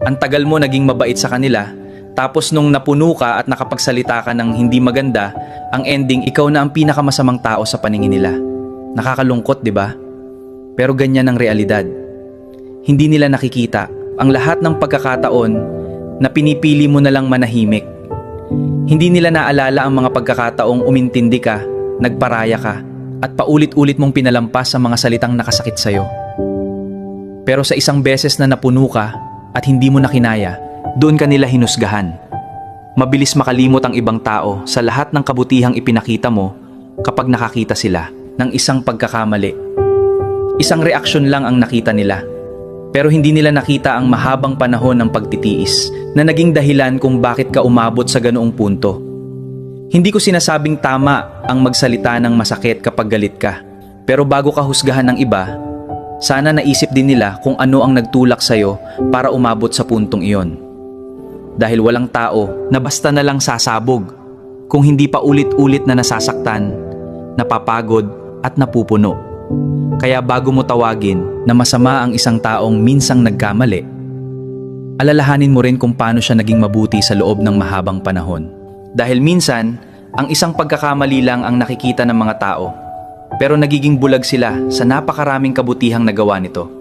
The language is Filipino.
Ang tagal mo naging mabait sa kanila, tapos nung napuno ka at nakapagsalita ka ng hindi maganda, ang ending ikaw na ang pinakamasamang tao sa paningin nila. Nakakalungkot, di ba? Pero ganyan ang realidad. Hindi nila nakikita ang lahat ng pagkakataon na pinipili mo na lang manahimik. Hindi nila naalala ang mga pagkakataong umintindi ka, nagparaya ka, at paulit-ulit mong pinalampas ang mga salitang nakasakit sa'yo. Pero sa isang beses na napuno ka at hindi mo na kinaya, doon ka nila hinusgahan. Mabilis makalimot ang ibang tao sa lahat ng kabutihang ipinakita mo kapag nakakita sila ng isang pagkakamali. Isang reaksyon lang ang nakita nila. Pero hindi nila nakita ang mahabang panahon ng pagtitiis na naging dahilan kung bakit ka umabot sa ganoong punto. Hindi ko sinasabing tama ang magsalita ng masakit kapag galit ka. Pero bago ka husgahan ng iba, sana naisip din nila kung ano ang nagtulak sa'yo para umabot sa puntong iyon. Dahil walang tao na basta na lang sasabog kung hindi pa ulit-ulit na nasasaktan, napapagod at napupuno. Kaya bago mo tawagin na masama ang isang taong minsang nagkamali, alalahanin mo rin kung paano siya naging mabuti sa loob ng mahabang panahon. Dahil minsan, ang isang pagkakamali lang ang nakikita ng mga tao, pero nagiging bulag sila sa napakaraming kabutihang nagawa nito.